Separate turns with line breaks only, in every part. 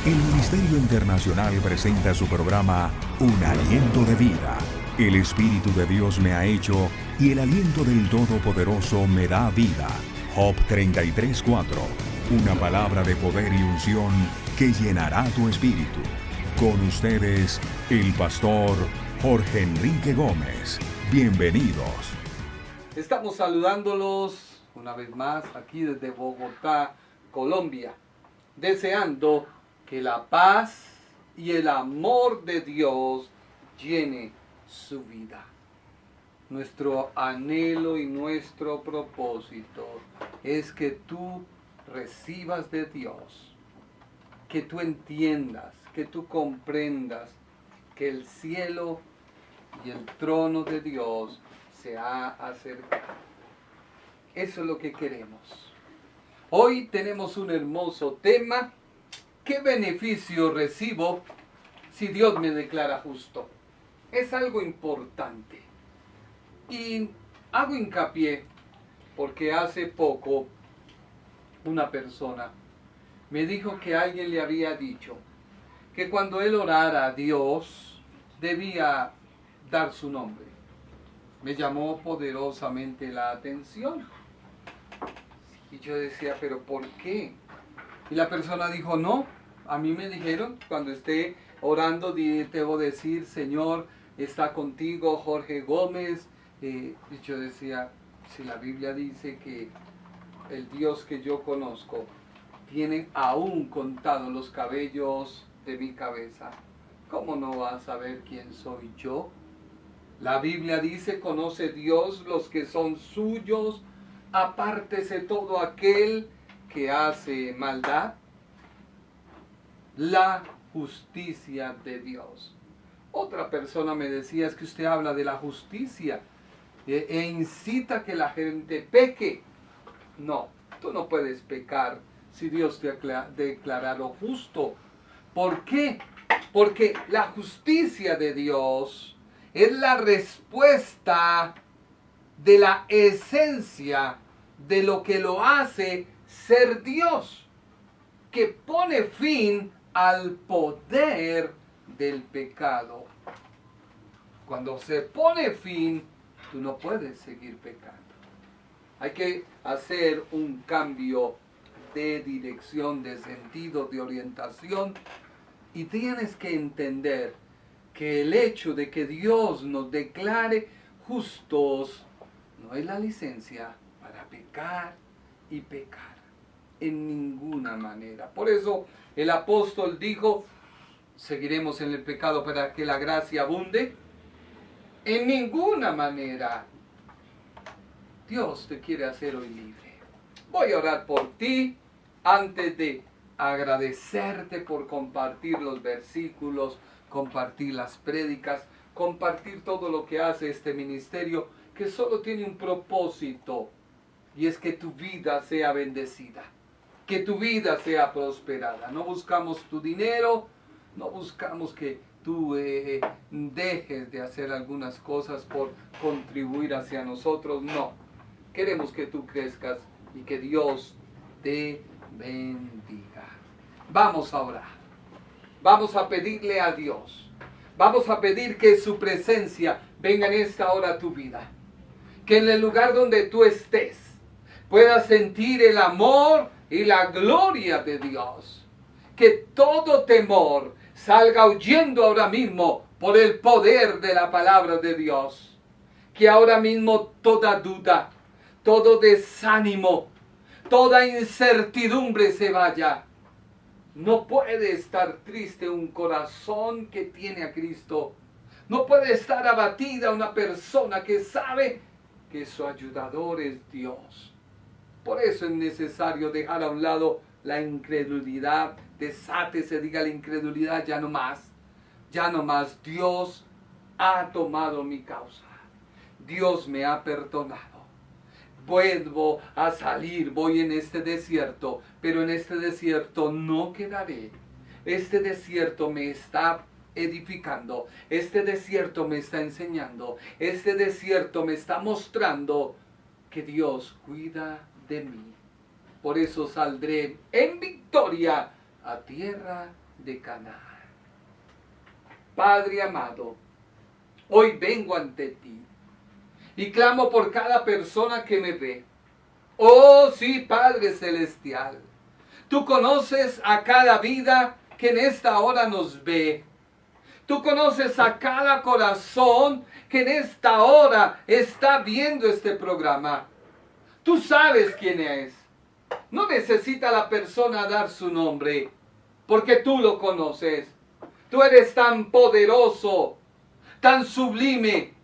El Ministerio Internacional presenta su programa Un Aliento de Vida. El Espíritu de Dios me ha hecho y el aliento del Todopoderoso me da vida. Job 33:4. Una palabra de poder y unción que llenará tu espíritu. Con ustedes, el pastor Jorge Enrique Gómez. Bienvenidos.
Estamos saludándolos una vez más aquí desde Bogotá, Colombia, deseando que la paz y el amor de Dios llene su vida. Nuestro anhelo y nuestro propósito es que tú recibas de Dios, que tú entiendas, que tú comprendas que el cielo y el trono de Dios se ha acercado. Eso es lo que queremos. Hoy tenemos un hermoso tema. ¿Qué beneficio recibo si Dios me declara justo? Es algo importante. Y hago hincapié porque hace poco una persona me dijo que alguien le había dicho que cuando él orara a Dios debía dar su nombre. Me llamó poderosamente la atención. Y yo decía, ¿pero por qué? Y la persona dijo, no, a mí me dijeron, cuando esté orando, debo decir, Señor, está contigo Jorge Gómez. Y yo decía, si la Biblia dice que el Dios que yo conozco tiene aún contados los cabellos de mi cabeza, ¿cómo no va a saber quién soy yo? La Biblia dice, conoce Dios los que son suyos, apártese todo aquel que hace maldad. La justicia de Dios. Otra persona me decía, es que usted habla de la justicia e incita a que la gente peque. No, tú no puedes pecar si Dios te ha declarado justo. ¿Por qué? Porque la justicia de Dios es la respuesta de la esencia de lo que lo hace ser Dios, que pone fin al poder del pecado. Cuando se pone fin, tú no puedes seguir pecando. Hay que hacer un cambio de dirección, de sentido, de orientación, y tienes que entender que el hecho de que Dios nos declare justos no es la licencia para pecar y pecar en ninguna manera. Por eso el apóstol dijo, ¿seguiremos en el pecado para que la gracia abunde? En ninguna manera. Dios te quiere hacer hoy libre. Voy a orar por ti antes de agradecerte por compartir los versículos, compartir las prédicas, compartir todo lo que hace este ministerio, que solo tiene un propósito, y es que tu vida sea bendecida, que tu vida sea prosperada. No buscamos tu dinero, no buscamos que tú dejes de hacer algunas cosas por contribuir hacia nosotros, no. Queremos que tú crezcas y que Dios te bendiga. Vamos a orar. Vamos a pedirle a Dios. Vamos a pedir que su presencia venga en esta hora a tu vida. Que en el lugar donde tú estés puedas sentir el amor y la gloria de Dios. Que todo temor salga huyendo ahora mismo por el poder de la palabra de Dios. Que ahora mismo toda duda, todo desánimo, toda incertidumbre se vaya. No puede estar triste un corazón que tiene a Cristo. No puede estar abatida una persona que sabe que su ayudador es Dios. Por eso es necesario dejar a un lado la incredulidad. Desátese, diga la incredulidad, ya no más. Ya no más. Dios ha tomado mi causa. Dios me ha perdonado. Vuelvo a salir, voy en este desierto, pero en este desierto no quedaré. Este desierto me está edificando, este desierto me está enseñando, este desierto me está mostrando que Dios cuida de mí. Por eso saldré en victoria a tierra de Canaán. Padre amado, hoy vengo ante ti y clamo por cada persona que me ve. Oh sí, Padre Celestial, tú conoces a cada vida que en esta hora nos ve. Tú conoces a cada corazón que en esta hora está viendo este programa. Tú sabes quién es. No necesita la persona dar su nombre, porque tú lo conoces. Tú eres tan poderoso, tan sublime,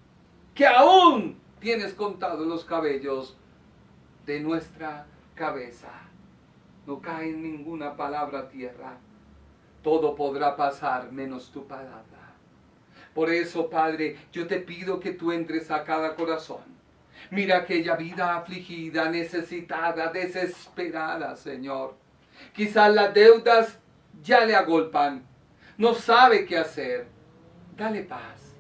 que aún tienes contados los cabellos de nuestra cabeza. No cae ninguna palabra a tierra. Todo podrá pasar menos tu palabra. Por eso, Padre, yo te pido que tú entres a cada corazón. Mira aquella vida afligida, necesitada, desesperada, Señor. Quizás las deudas ya le agolpan. No sabe qué hacer. Dale paz.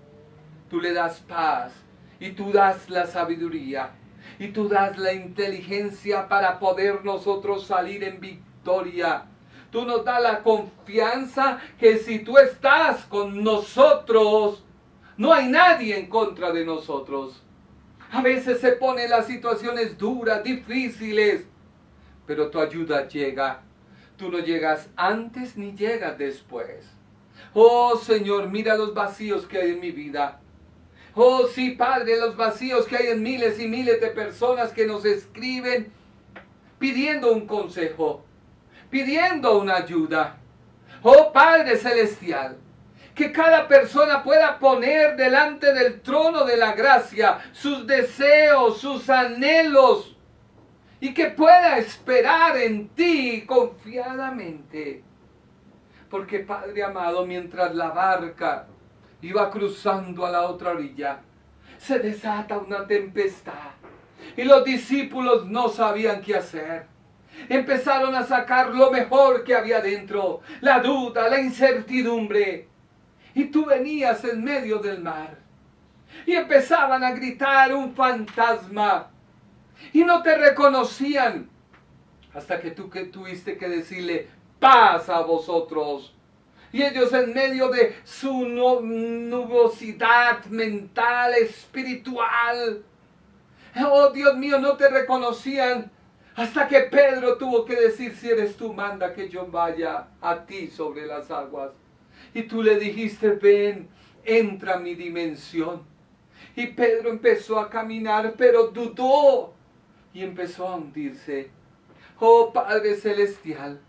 Tú le das paz y tú das la sabiduría y tú das la inteligencia para poder nosotros salir en victoria. Tú nos das la confianza que si tú estás con nosotros, no hay nadie en contra de nosotros. A veces se ponen las situaciones duras, difíciles, pero tu ayuda llega. Tú no llegas antes ni llegas después. Oh Señor, mira los vacíos que hay en mi vida. Oh sí, Padre, los vacíos que hay en miles y miles de personas que nos escriben pidiendo un consejo, pidiendo una ayuda. Oh Padre Celestial, que cada persona pueda poner delante del trono de la gracia sus deseos, sus anhelos, y que pueda esperar en ti confiadamente. Porque Padre amado, mientras la barca iba cruzando a la otra orilla, se desata una tempestad y los discípulos no sabían qué hacer. Empezaron a sacar lo mejor que había dentro, la duda, la incertidumbre. Y tú venías en medio del mar y empezaban a gritar un fantasma y no te reconocían hasta que tú tuviste que decirle paz a vosotros. Y ellos en medio de su nubosidad mental, espiritual, oh Dios mío, no te reconocían hasta que Pedro tuvo que decir, si eres tú, manda que yo vaya a ti sobre las aguas. Y tú le dijiste, ven, entra a mi dimensión. Y Pedro empezó a caminar, pero dudó y empezó a hundirse. Oh Padre Celestial,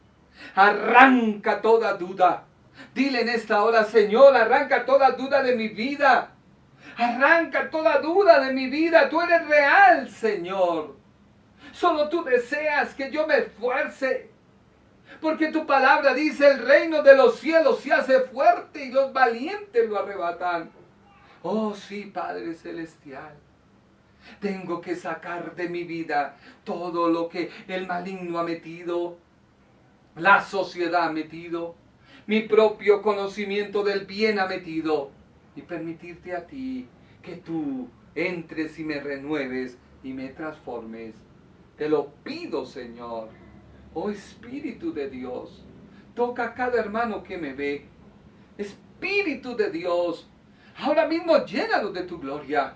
arranca toda duda. Dile en esta hora, Señor, arranca toda duda de mi vida. Arranca toda duda de mi vida. Tú eres real, Señor. Solo tú deseas que yo me esfuerce. Porque tu palabra dice, el reino de los cielos se hace fuerte y los valientes lo arrebatan. Oh sí, Padre Celestial. Tengo que sacar de mi vida todo lo que el maligno ha metido, la sociedad ha metido, mi propio conocimiento del bien ha metido, y permitirte a ti que tú entres y me renueves y me transformes. Te lo pido, Señor. Oh Espíritu de Dios, toca a cada hermano que me ve. Espíritu de Dios, ahora mismo llénalos de tu gloria.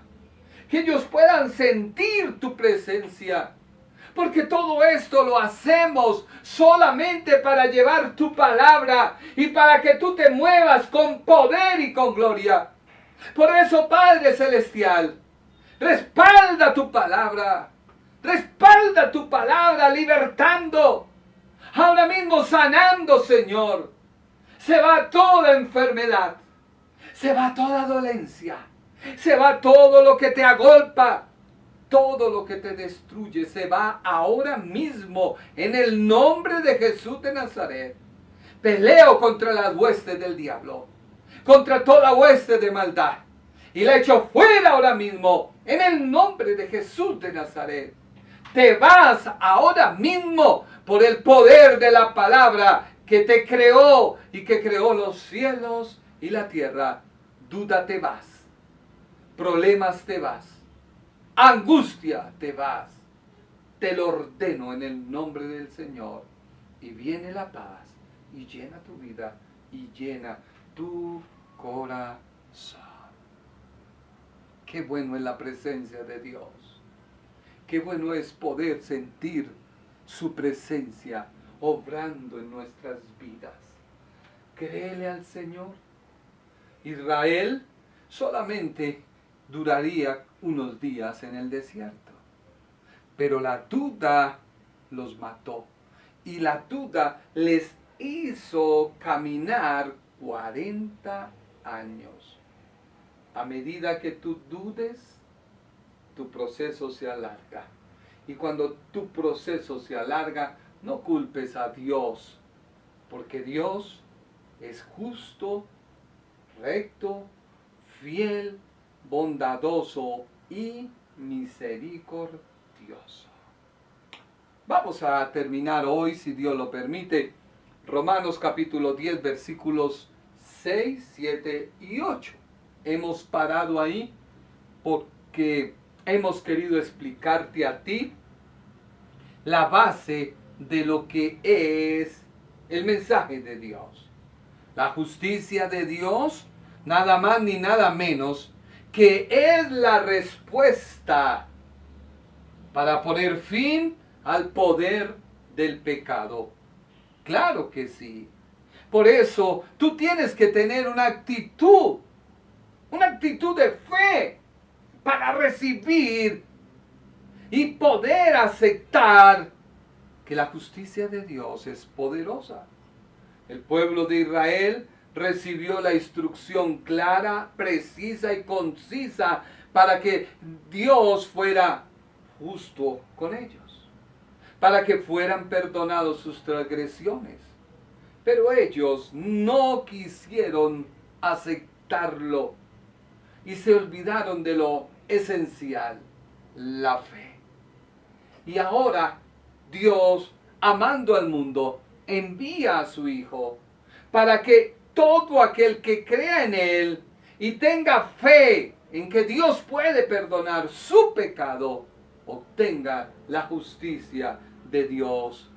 Que ellos puedan sentir tu presencia. Porque todo esto lo hacemos solamente para llevar tu palabra y para que tú te muevas con poder y con gloria. Por eso, Padre Celestial, respalda tu palabra. Respalda tu palabra, libertando. Ahora mismo sanando, Señor. Se va toda enfermedad. Se va toda dolencia. Se va todo lo que te agolpa. Todo lo que te destruye se va ahora mismo en el nombre de Jesús de Nazaret. Peleo contra las huestes del diablo, contra toda hueste de maldad, y la echo fuera ahora mismo en el nombre de Jesús de Nazaret. Te vas ahora mismo por el poder de la palabra que te creó y que creó los cielos y la tierra. Duda te vas, problemas te vas, angustia te vas. Te lo ordeno en el nombre del Señor. Y viene la paz, y llena tu vida y llena tu corazón. Qué bueno es la presencia de Dios. Qué bueno es poder sentir su presencia obrando en nuestras vidas. Créele al Señor. Israel solamente duraría unos días en el desierto, pero la duda los mató y la duda les hizo caminar 40 años. A medida que tú dudes, tu proceso se alarga. Y cuando tu proceso se alarga, no culpes a Dios, porque Dios es justo, recto, fiel, bondadoso y misericordioso. Vamos a terminar hoy, si Dios lo permite, Romanos capítulo 10, versículos 6, 7 y 8. Hemos parado ahí porque hemos querido explicarte a ti la base de lo que es el mensaje de Dios. La justicia de Dios, nada más ni nada menos, que es la respuesta para poner fin al poder del pecado. Claro que sí. Por eso tú tienes que tener una actitud de fe para recibir y poder aceptar que la justicia de Dios es poderosa. El pueblo de Israel recibió la instrucción clara, precisa y concisa para que Dios fuera justo con ellos, para que fueran perdonados sus transgresiones. Pero ellos no quisieron aceptarlo y se olvidaron de lo esencial, la fe. Y ahora Dios, amando al mundo, envía a su Hijo para que todo aquel que crea en Él y tenga fe en que Dios puede perdonar su pecado, obtenga la justicia de Dios.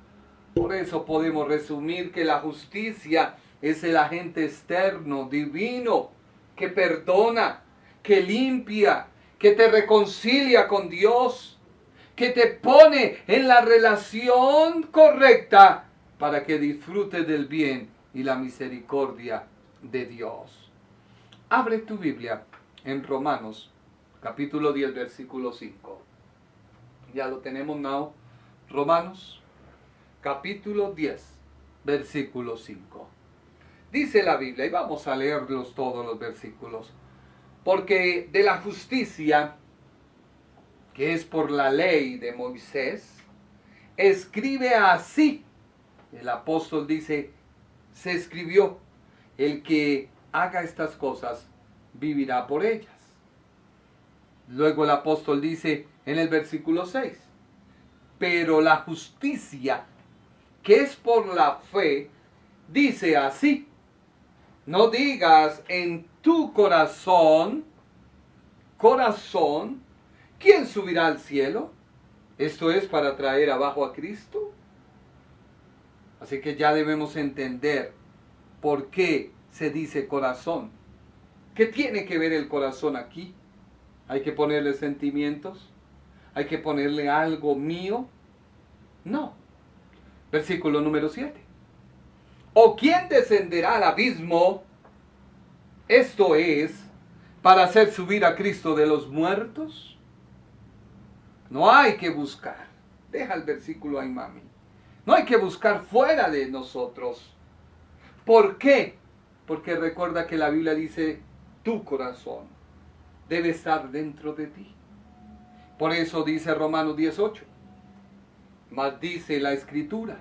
Por eso podemos resumir que la justicia es el agente externo, divino, que perdona, que limpia, que te reconcilia con Dios, que te pone en la relación correcta para que disfrutes del bien y la misericordia de Dios. Abre tu Biblia en Romanos, capítulo 10, versículo 5. Ya lo tenemos, ¿no? Romanos, capítulo 10, versículo 5. Dice la Biblia, y vamos a leerlos todos los versículos, porque de la justicia, que es por la ley de Moisés, escribe así. El apóstol dice, se escribió, el que haga estas cosas vivirá por ellas. Luego el apóstol dice en el versículo 6, pero la justicia, que es por la fe, dice así, no digas en tu corazón, ¿quién subirá al cielo? Esto es para traer abajo a Cristo. Así que ya debemos entender por qué se dice corazón. ¿Qué tiene que ver el corazón aquí? ¿Hay que ponerle sentimientos? ¿Hay que ponerle algo mío? No. Versículo número 7. ¿O quién descenderá al abismo? Esto es, para hacer subir a Cristo de los muertos. No hay que buscar. Deja el versículo ahí, mami. No hay que buscar fuera de nosotros. ¿Por qué? Porque recuerda que la Biblia dice, tu corazón debe estar dentro de ti. Por eso dice Romanos 18. Mas dice la Escritura,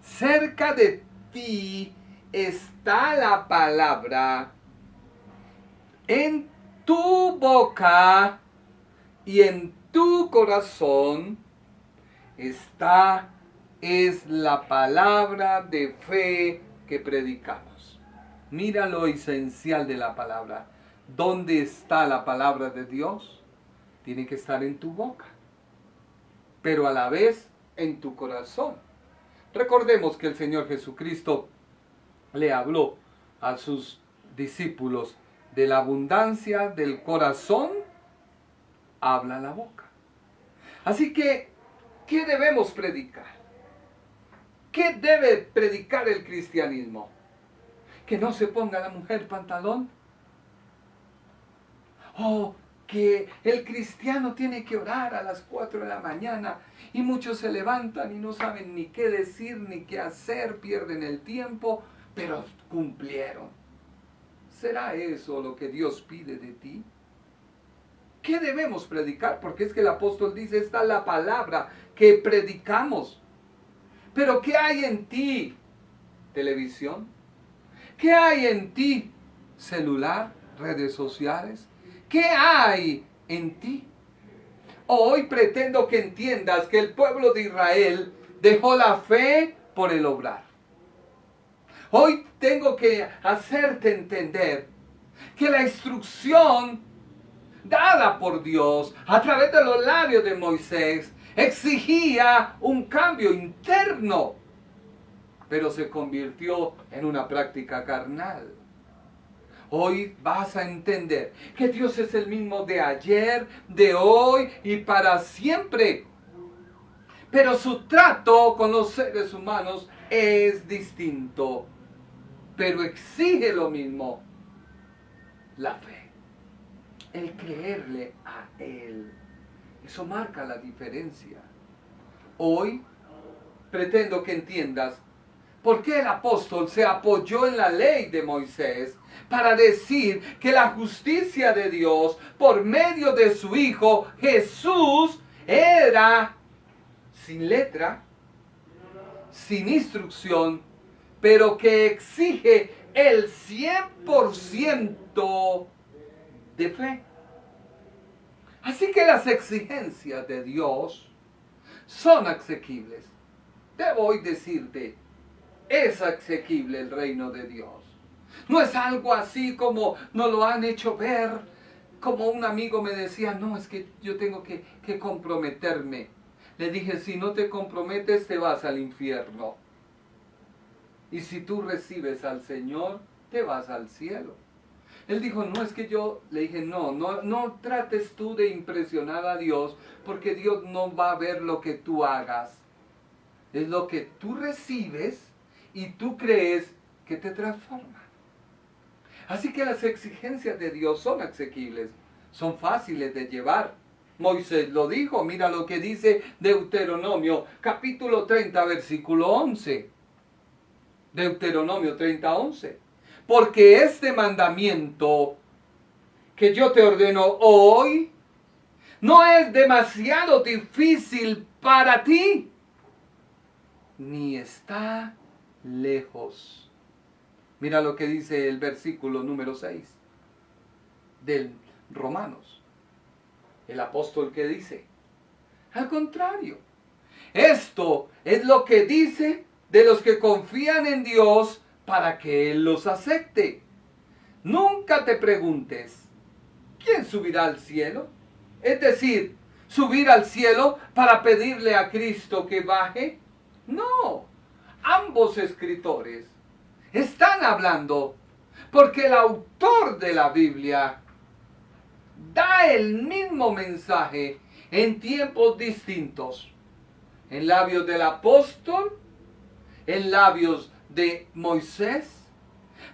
cerca de ti está la palabra, en tu boca y en tu corazón es la palabra de fe que predicamos. Mira lo esencial de la palabra. ¿Dónde está la palabra de Dios? Tiene que estar en tu boca, pero a la vez en tu corazón. Recordemos que el Señor Jesucristo le habló a sus discípulos: de la abundancia del corazón habla la boca. Así que, ¿qué debemos predicar? ¿Qué debe predicar el cristianismo? ¿Que no se ponga la mujer pantalón? ¿O que el cristiano tiene que orar a las 4 de la mañana y muchos se levantan y no saben ni qué decir ni qué hacer, pierden el tiempo, pero cumplieron? ¿Será eso lo que Dios pide de ti? ¿Qué debemos predicar? Porque es que el apóstol dice: esta es la palabra que predicamos. Pero ¿qué hay en ti? ¿Televisión? ¿Qué hay en ti? ¿Celular? ¿Redes sociales? ¿Qué hay en ti? Hoy pretendo que entiendas que el pueblo de Israel dejó la fe por el obrar. Hoy tengo que hacerte entender que la instrucción dada por Dios a través de los labios de Moisés exigía un cambio interno, pero se convirtió en una práctica carnal. Hoy vas a entender que Dios es el mismo de ayer, de hoy y para siempre. Pero su trato con los seres humanos es distinto, pero exige lo mismo: la fe, el creerle a Él. Eso marca la diferencia. Hoy pretendo que entiendas por qué el apóstol se apoyó en la ley de Moisés para decir que la justicia de Dios por medio de su Hijo Jesús era sin letra, sin instrucción, pero que exige el 100% de fe. Así que las exigencias de Dios son asequibles. Debo hoy decirte, es asequible el reino de Dios. No es algo así como nos lo han hecho ver. Como un amigo me decía: no, es que yo tengo que comprometerme. Le dije: si no te comprometes, te vas al infierno. Y si tú recibes al Señor, te vas al cielo. Él dijo: no, es que yo... Le dije: no trates tú de impresionar a Dios, porque Dios no va a ver lo que tú hagas. Es lo que tú recibes y tú crees que te transforma. Así que las exigencias de Dios son asequibles, son fáciles de llevar. Moisés lo dijo, mira lo que dice Deuteronomio, capítulo 30, versículo 11. Deuteronomio 30, 11. Porque este mandamiento que yo te ordeno hoy no es demasiado difícil para ti, ni está lejos. Mira lo que dice el versículo número 6 del Romanos. El apóstol, ¿qué dice? Al contrario, esto es lo que dice de los que confían en Dios para que Él los acepte. Nunca te preguntes: ¿quién subirá al cielo? Es decir, ¿subir al cielo para pedirle a Cristo que baje? No, ambos escritores están hablando porque el autor de la Biblia da el mismo mensaje en tiempos distintos. En labios del apóstol, en labios de Moisés,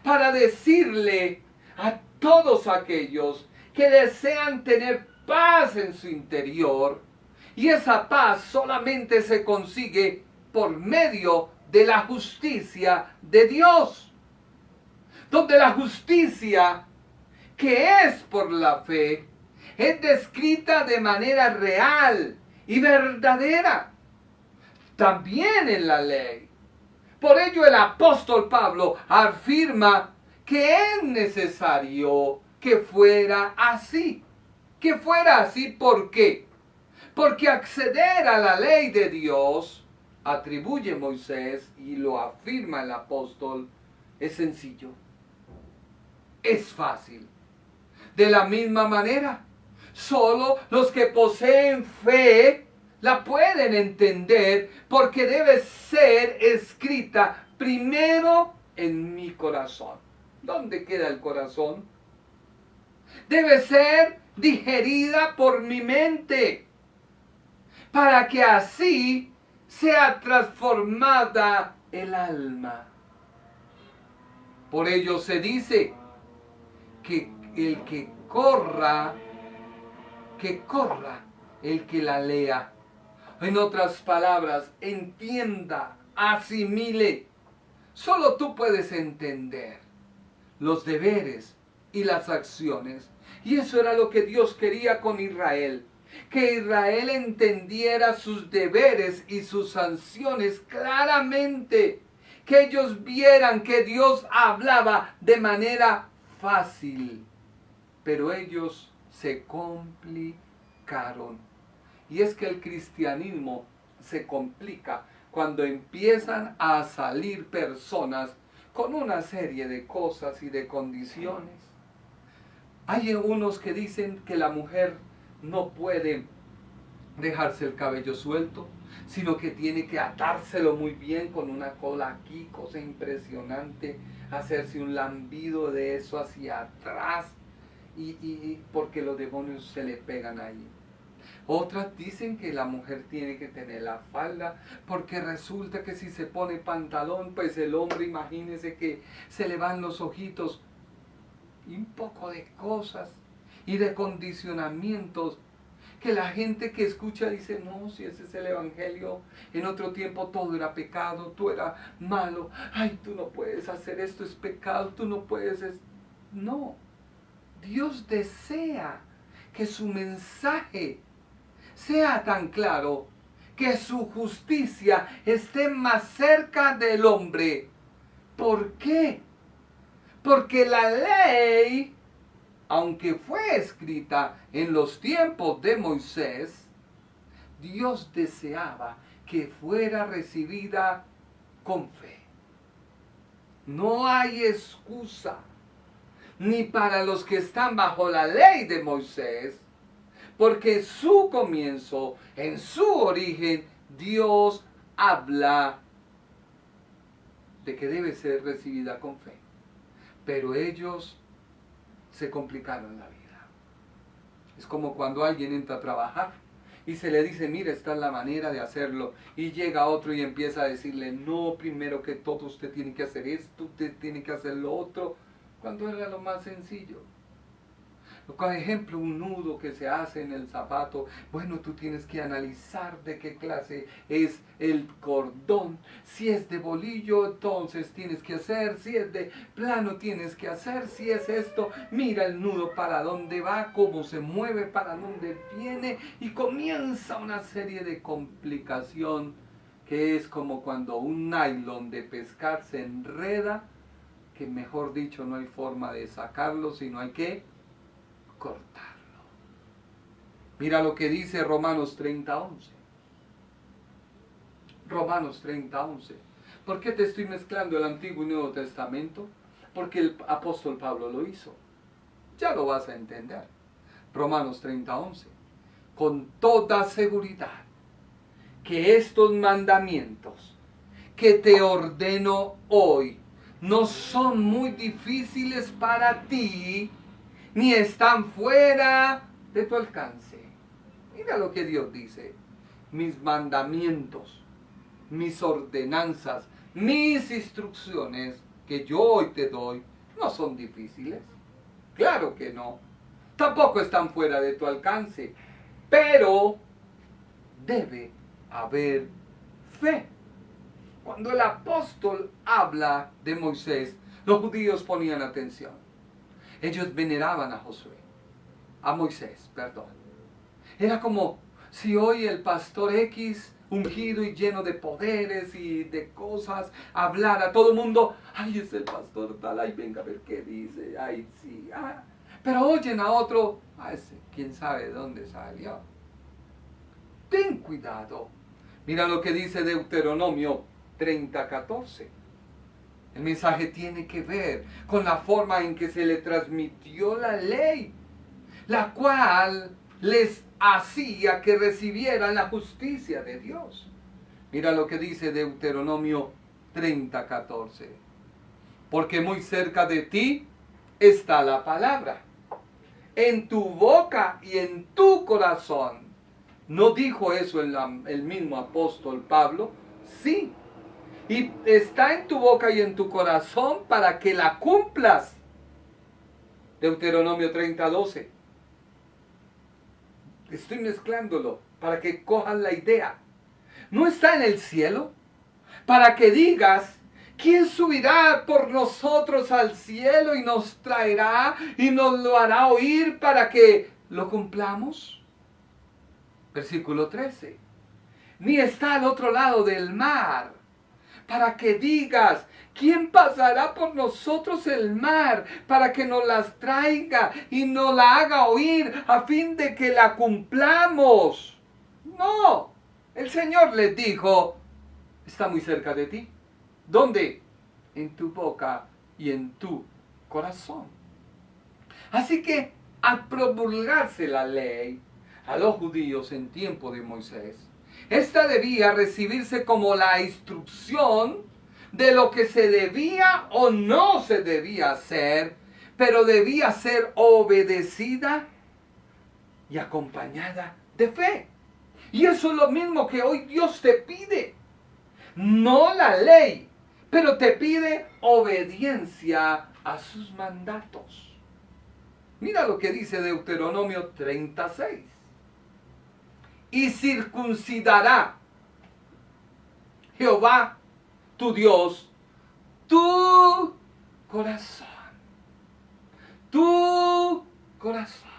para decirle a todos aquellos que desean tener paz en su interior, y esa paz solamente se consigue por medio de la justicia de Dios, donde la justicia, que es por la fe, es descrita de manera real y verdadera, también en la ley. Por ello el apóstol Pablo afirma que es necesario que fuera así. Que fuera así, ¿por qué? Porque acceder a la ley de Dios, atribuye Moisés y lo afirma el apóstol, es sencillo, es fácil. De la misma manera, solo los que poseen fe la pueden entender porque debe ser escrita primero en mi corazón. ¿Dónde queda el corazón? Debe ser digerida por mi mente para que así sea transformada el alma. Por ello se dice que el que corra, el que la lea. En otras palabras, entienda, asimile. Solo tú puedes entender los deberes y las acciones. Y eso era lo que Dios quería con Israel. Que Israel entendiera sus deberes y sus sanciones claramente. Que ellos vieran que Dios hablaba de manera fácil. Pero ellos se complicaron. Y es que el cristianismo se complica cuando empiezan a salir personas con una serie de cosas y de condiciones. Hay unos que dicen que la mujer no puede dejarse el cabello suelto, sino que tiene que atárselo muy bien con una cola aquí, cosa impresionante, hacerse un lambido de eso hacia atrás, y porque los demonios se le pegan ahí. Otras dicen que la mujer tiene que tener la falda, porque resulta que si se pone pantalón, pues el hombre, imagínese que se le van los ojitos, y un poco de cosas y de condicionamientos que la gente que escucha dice, no, si ese es el evangelio, en otro tiempo todo era pecado, tú eras malo, ay, tú no puedes hacer esto, es pecado, tú no puedes... No, Dios desea que su mensaje sea tan claro, que su justicia esté más cerca del hombre. ¿Por qué? Porque la ley, aunque fue escrita en los tiempos de Moisés, Dios deseaba que fuera recibida con fe. No hay excusa ni para los que están bajo la ley de Moisés, porque su comienzo, en su origen, Dios habla de que debe ser recibida con fe. Pero ellos se complicaron la vida. Es como cuando alguien entra a trabajar y se le dice, mira, esta es la manera de hacerlo. Y llega otro y empieza a decirle, no, primero que todo usted tiene que hacer esto, usted tiene que hacer lo otro, cuando era lo más sencillo. Por ejemplo, un nudo que se hace en el zapato, bueno, tú tienes que analizar de qué clase es el cordón. Si es de bolillo, entonces tienes que hacer. Si es de plano, tienes que hacer. Si es esto, mira el nudo para dónde va, cómo se mueve, para dónde viene. Y comienza una serie de complicación que es como cuando un nylon de pescar se enreda, que mejor dicho no hay forma de sacarlo, sino hay que cortarlo. Mira lo que dice Romanos 30:11. Romanos 30:11. ¿Por qué te estoy mezclando el Antiguo y Nuevo Testamento? Porque el apóstol Pablo lo hizo. Ya lo vas a entender. Romanos 30:11. Con toda seguridad que estos mandamientos que te ordeno hoy no son muy difíciles para ti, ni están fuera de tu alcance. Mira lo que Dios dice. Mis mandamientos, mis ordenanzas, mis instrucciones que yo hoy te doy, no son difíciles. Claro que no. Tampoco están fuera de tu alcance. Pero debe haber fe. Cuando el apóstol habla de Moisés, los judíos ponían atención. Ellos veneraban a Moisés. Era como si hoy el pastor X, ungido y lleno de poderes y de cosas, hablara a todo el mundo, ay, es el pastor tal, ay, venga a ver qué dice, ay, sí, ah. Pero oyen a otro, ese, quién sabe de dónde salió. Ten cuidado. Mira lo que dice Deuteronomio 30:14. El mensaje tiene que ver con la forma en que se le transmitió la ley, la cual les hacía que recibieran la justicia de Dios. Mira lo que dice Deuteronomio 30:14. Porque muy cerca de ti está la palabra, en tu boca y en tu corazón. ¿No dijo eso el mismo apóstol Pablo? Sí. Y está en tu boca y en tu corazón para que la cumplas. Deuteronomio 30:12. Estoy mezclándolo para que cojan la idea. ¿No está en el cielo? Para que digas, ¿quién subirá por nosotros al cielo y nos traerá y nos lo hará oír para que lo cumplamos? Versículo 13. Ni está al otro lado del mar, para que digas, ¿quién pasará por nosotros el mar para que nos las traiga y nos la haga oír a fin de que la cumplamos? No, el Señor les dijo, está muy cerca de ti. ¿Dónde? En tu boca y en tu corazón. Así que al promulgarse la ley a los judíos en tiempo de Moisés, esta debía recibirse como la instrucción de lo que se debía o no se debía hacer, pero debía ser obedecida y acompañada de fe. Y eso es lo mismo que hoy Dios te pide. No la ley, pero te pide obediencia a sus mandatos. Mira lo que dice Deuteronomio 36. Y circuncidará Jehová tu Dios tu corazón. Tu corazón.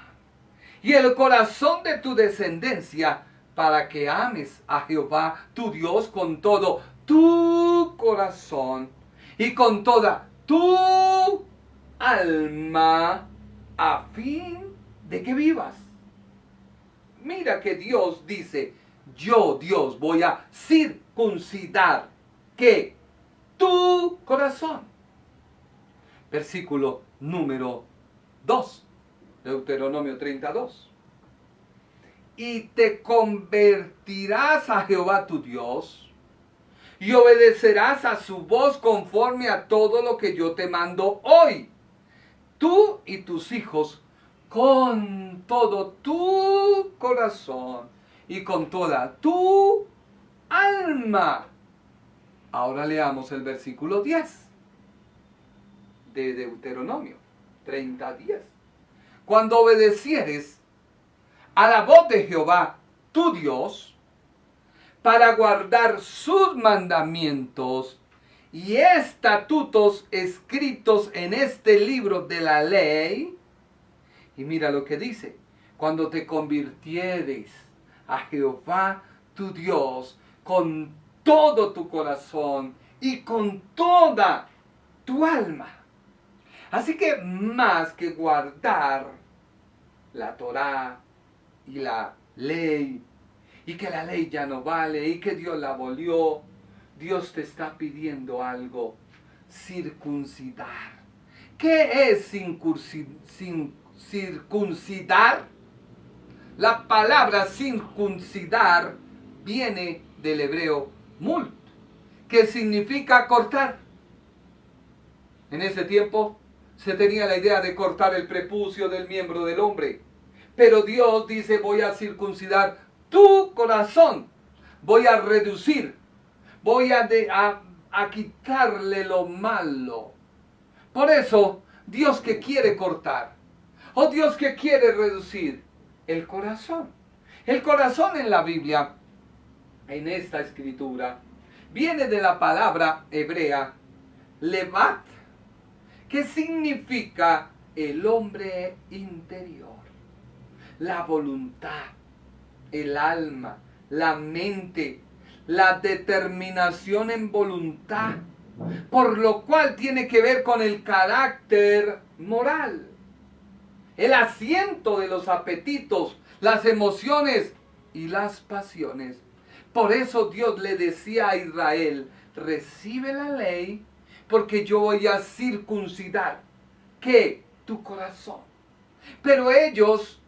Y el corazón de tu descendencia, para que ames a Jehová tu Dios con todo tu corazón y con toda tu alma, a fin de que vivas. Mira que Dios dice, yo Dios voy a circuncidar ¿qué? Tu corazón. Versículo número 2, Deuteronomio 32. Y te convertirás a Jehová tu Dios, y obedecerás a su voz conforme a todo lo que yo te mando hoy, tú y tus hijos, con todo tu corazón y con toda tu alma. Ahora leamos el versículo 10 de Deuteronomio 30:10. Cuando obedecieres a la voz de Jehová tu Dios, para guardar sus mandamientos y estatutos escritos en este libro de la ley. Y mira lo que dice, cuando te convirtieres a Jehová tu Dios con todo tu corazón y con toda tu alma. Así que más que guardar la Torá y la ley, y que la ley ya no vale, y que Dios la abolió, Dios te está pidiendo algo, circuncidar. ¿Qué es circuncidar? La palabra circuncidar viene del hebreo mult, que significa cortar. En ese tiempo se tenía la idea de cortar el prepucio del miembro del hombre, pero Dios dice, voy a circuncidar tu corazón, voy a reducir, voy a quitarle lo malo. Por eso, Dios que quiere cortar, o Dios que quiere reducir, el corazón. El corazón en la Biblia, en esta escritura, viene de la palabra hebrea levat, que significa el hombre interior, la voluntad, el alma, la mente, la determinación en voluntad, por lo cual tiene que ver con el carácter moral, el asiento de los apetitos, las emociones y las pasiones. Por eso Dios le decía a Israel, recibe la ley, porque yo voy a circuncidar, ¿qué? Tu corazón. Pero ellos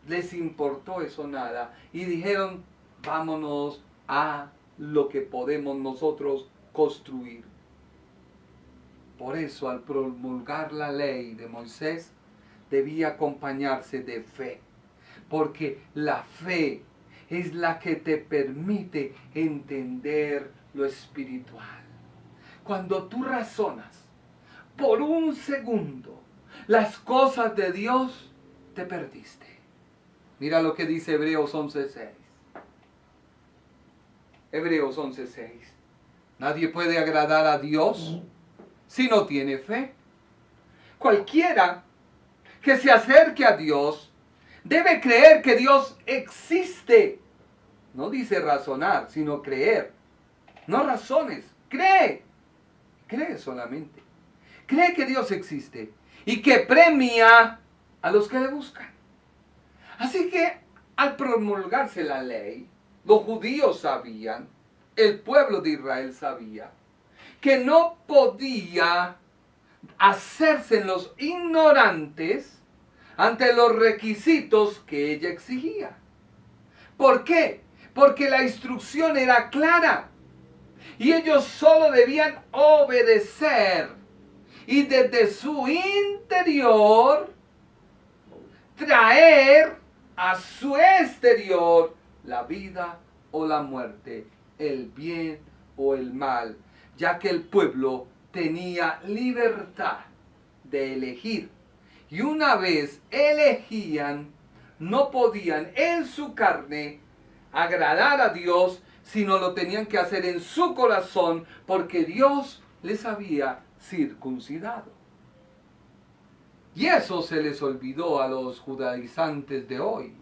les importó eso nada y dijeron, vámonos a lo que podemos nosotros construir. Por eso, al promulgar la ley de Moisés, debía acompañarse de fe, porque la fe es la que te permite entender lo espiritual. Cuando tú razonas por un segundo las cosas de Dios, te perdiste. Mira lo que dice Hebreos 11:6. Hebreos 11:6. Nadie puede agradar a Dios si no tiene fe. Cualquiera que se acerque a Dios debe creer que Dios existe. No dice razonar, sino creer. No razones, cree. Cree solamente. Cree que Dios existe y que premia a los que le buscan. Así que al promulgarse la ley, los judíos sabían, el pueblo de Israel sabía, que no podía hacerse los ignorantes ante los requisitos que ella exigía. ¿Por qué? Porque la instrucción era clara y ellos solo debían obedecer y desde su interior traer a su exterior la vida o la muerte, el bien o el mal, ya que el pueblo tenía libertad de elegir. Y una vez elegían, no podían en su carne agradar a Dios, sino lo tenían que hacer en su corazón, porque Dios les había circuncidado. Y eso se les olvidó a los judaizantes de hoy.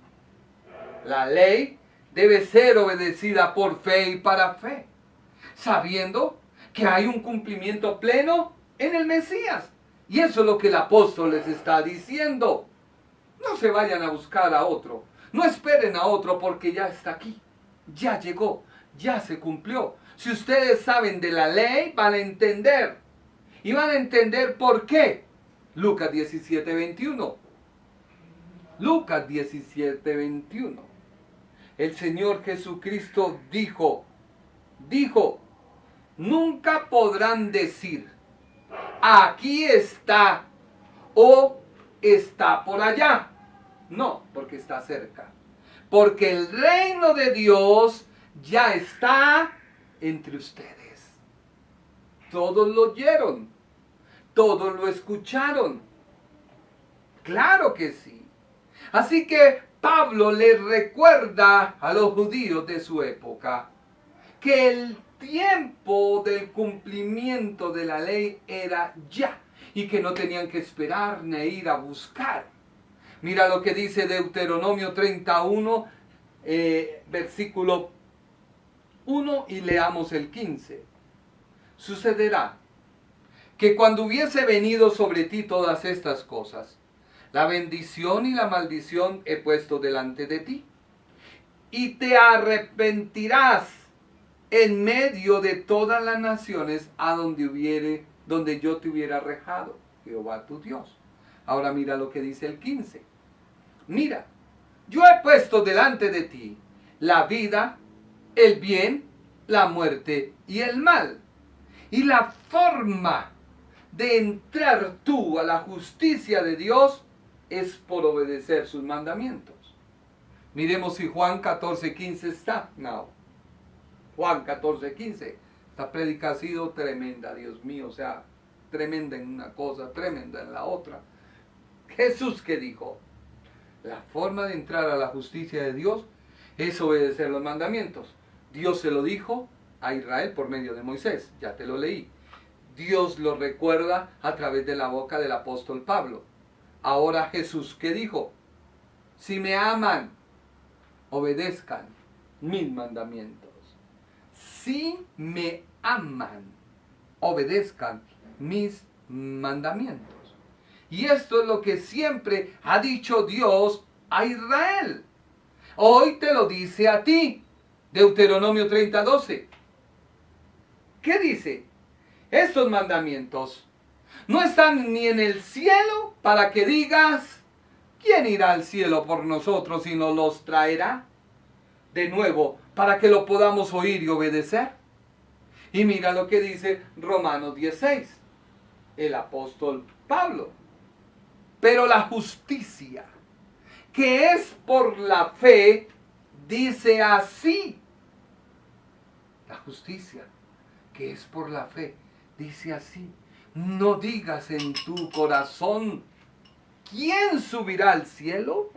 La ley debe ser obedecida por fe y para fe, sabiendo que hay un cumplimiento pleno en el Mesías. Y eso es lo que el apóstol les está diciendo. No se vayan a buscar a otro. No esperen a otro porque ya está aquí. Ya llegó. Ya se cumplió. Si ustedes saben de la ley, van a entender. Y van a entender por qué. Lucas 17:21. Lucas 17:21. El Señor Jesucristo dijo, nunca podrán decir, aquí está o está por allá. No, porque está cerca. Porque el reino de Dios ya está entre ustedes. Todos lo oyeron, todos lo escucharon. Claro que sí. Así que Pablo les recuerda a los judíos de su época que el tiempo del cumplimiento de la ley era ya y que no tenían que esperar ni ir a buscar. Mira lo que dice Deuteronomio 31, versículo 1 y leamos el 15. Sucederá que cuando hubiese venido sobre ti todas estas cosas, la bendición y la maldición he puesto delante de ti, y te arrepentirás en medio de todas las naciones a donde yo te hubiera arrojado, Jehová tu Dios. Ahora mira lo que dice el 15. Mira, yo he puesto delante de ti la vida, el bien, la muerte y el mal. Y la forma de entrar tú a la justicia de Dios es por obedecer sus mandamientos. Miremos si Juan 14:15 está. No. Juan 14:15. Esta prédica ha sido tremenda, Dios mío. O sea, tremenda en una cosa, tremenda en la otra. Jesús, ¿qué dijo? La forma de entrar a la justicia de Dios es obedecer los mandamientos. Dios se lo dijo a Israel por medio de Moisés. Ya te lo leí. Dios lo recuerda a través de la boca del apóstol Pablo. Ahora Jesús, ¿qué dijo? Si me aman, obedezcan mis mandamientos. Si me aman, obedezcan mis mandamientos. Y esto es lo que siempre ha dicho Dios a Israel. Hoy te lo dice a ti. Deuteronomio 30:12. ¿Qué dice? Estos mandamientos no están ni en el cielo para que digas, ¿quién irá al cielo por nosotros y nos los traerá de nuevo para que lo podamos oír y obedecer? Y mira lo que dice Romanos 16, el apóstol Pablo. Pero la justicia, que es por la fe, dice así. La justicia, que es por la fe, dice así. No digas en tu corazón, ¿quién subirá al cielo?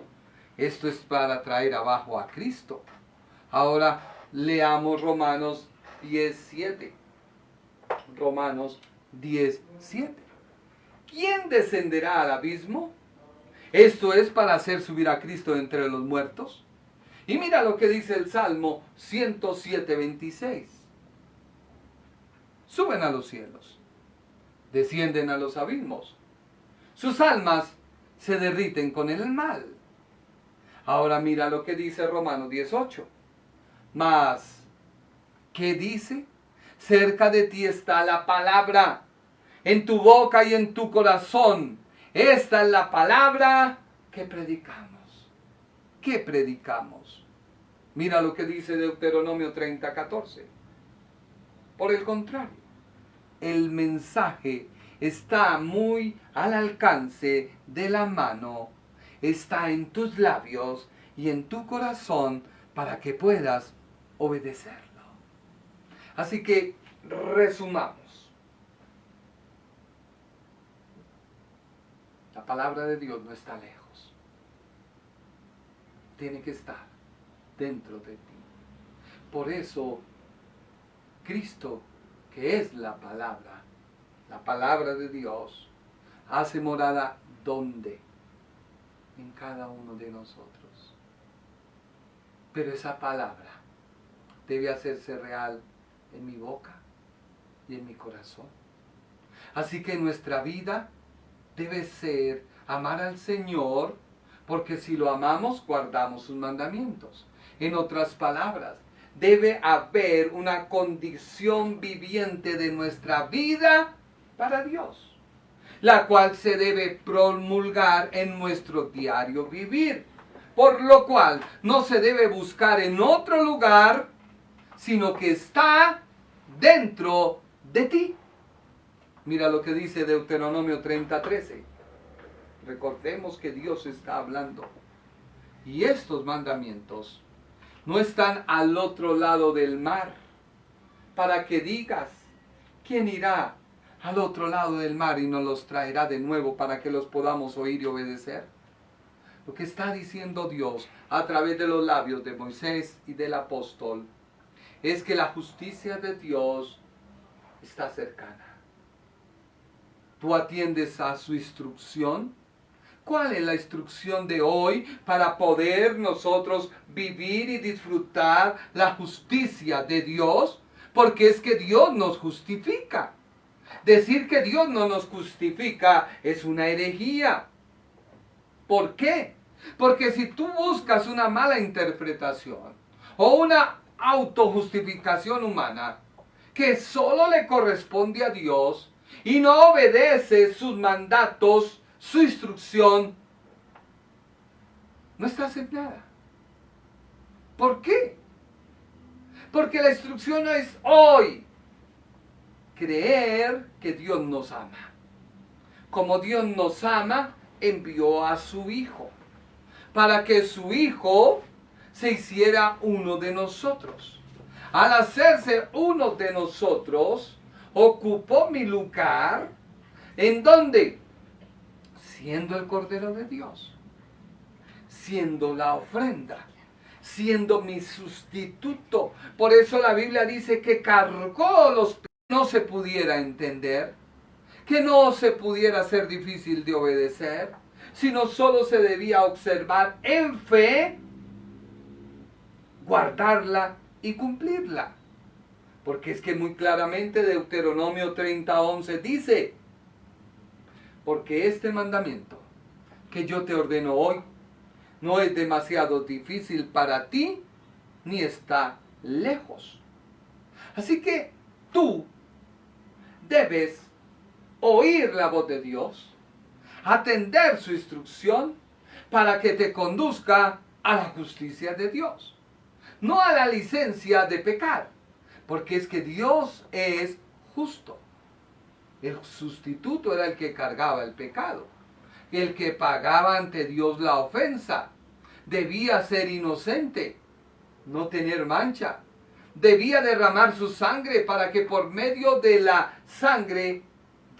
Esto es para traer abajo a Cristo. Ahora leamos Romanos 10:7. Romanos 10:7. ¿Quién descenderá al abismo? Esto es para hacer subir a Cristo entre los muertos. Y mira lo que dice el Salmo 107:26. Suben a los cielos, descienden a los abismos. Sus almas se derriten con el mal. Ahora mira lo que dice Romanos 10:8. Mas, ¿qué dice? Cerca de ti está la palabra, en tu boca y en tu corazón. Esta es la palabra que predicamos. ¿Qué predicamos? Mira lo que dice Deuteronomio 30:14. Por el contrario, el mensaje está muy al alcance de la mano, está en tus labios y en tu corazón para que puedas obedecerlo. Así que resumamos. La palabra de Dios no está lejos. Tiene que estar dentro de ti. Por eso, Cristo, que es la palabra de Dios, hace morada ¿dónde? En cada uno de nosotros. Pero esa palabra debe hacerse real en mi boca y en mi corazón. Así que nuestra vida debe ser amar al Señor, porque si lo amamos, guardamos sus mandamientos. En otras palabras, debe haber una condición viviente de nuestra vida para Dios, la cual se debe promulgar en nuestro diario vivir, por lo cual no se debe buscar en otro lugar, sino que está dentro de ti. Mira lo que dice Deuteronomio 30:13. Recordemos que Dios está hablando. Y estos mandamientos no están al otro lado del mar, para que digas, ¿quién irá al otro lado del mar y nos los traerá de nuevo para que los podamos oír y obedecer? Lo que está diciendo Dios a través de los labios de Moisés y del apóstol es que la justicia de Dios está cercana. Tú atiendes a su instrucción. ¿Cuál es la instrucción de hoy para poder nosotros vivir y disfrutar la justicia de Dios? Porque es que Dios nos justifica. Decir que Dios no nos justifica es una herejía. ¿Por qué? Porque si tú buscas una mala interpretación o una autojustificación humana que solo le corresponde a Dios y no obedece sus mandatos, su instrucción, no estás en nada. ¿Por qué? Porque la instrucción no es hoy creer que Dios nos ama. Como Dios nos ama, envió a su Hijo, para que su Hijo se hiciera uno de nosotros. Al hacerse uno de nosotros, ocupó mi lugar, ¿en dónde? Siendo el Cordero de Dios, siendo la ofrenda, siendo mi sustituto. Por eso la Biblia dice que cargó los pecados, no se pudiera entender, que no se pudiera ser difícil de obedecer, sino solo se debía observar en fe, guardarla y cumplirla. Porque es que muy claramente Deuteronomio 30:11 dice, porque este mandamiento que yo te ordeno hoy no es demasiado difícil para ti, ni está lejos. Así que tú debes oír la voz de Dios, atender su instrucción, para que te conduzca a la justicia de Dios, no a la licencia de pecar, porque es que Dios es justo. El sustituto era el que cargaba el pecado, el que pagaba ante Dios la ofensa. Debía ser inocente, no tener mancha. Debía derramar su sangre para que por medio de la sangre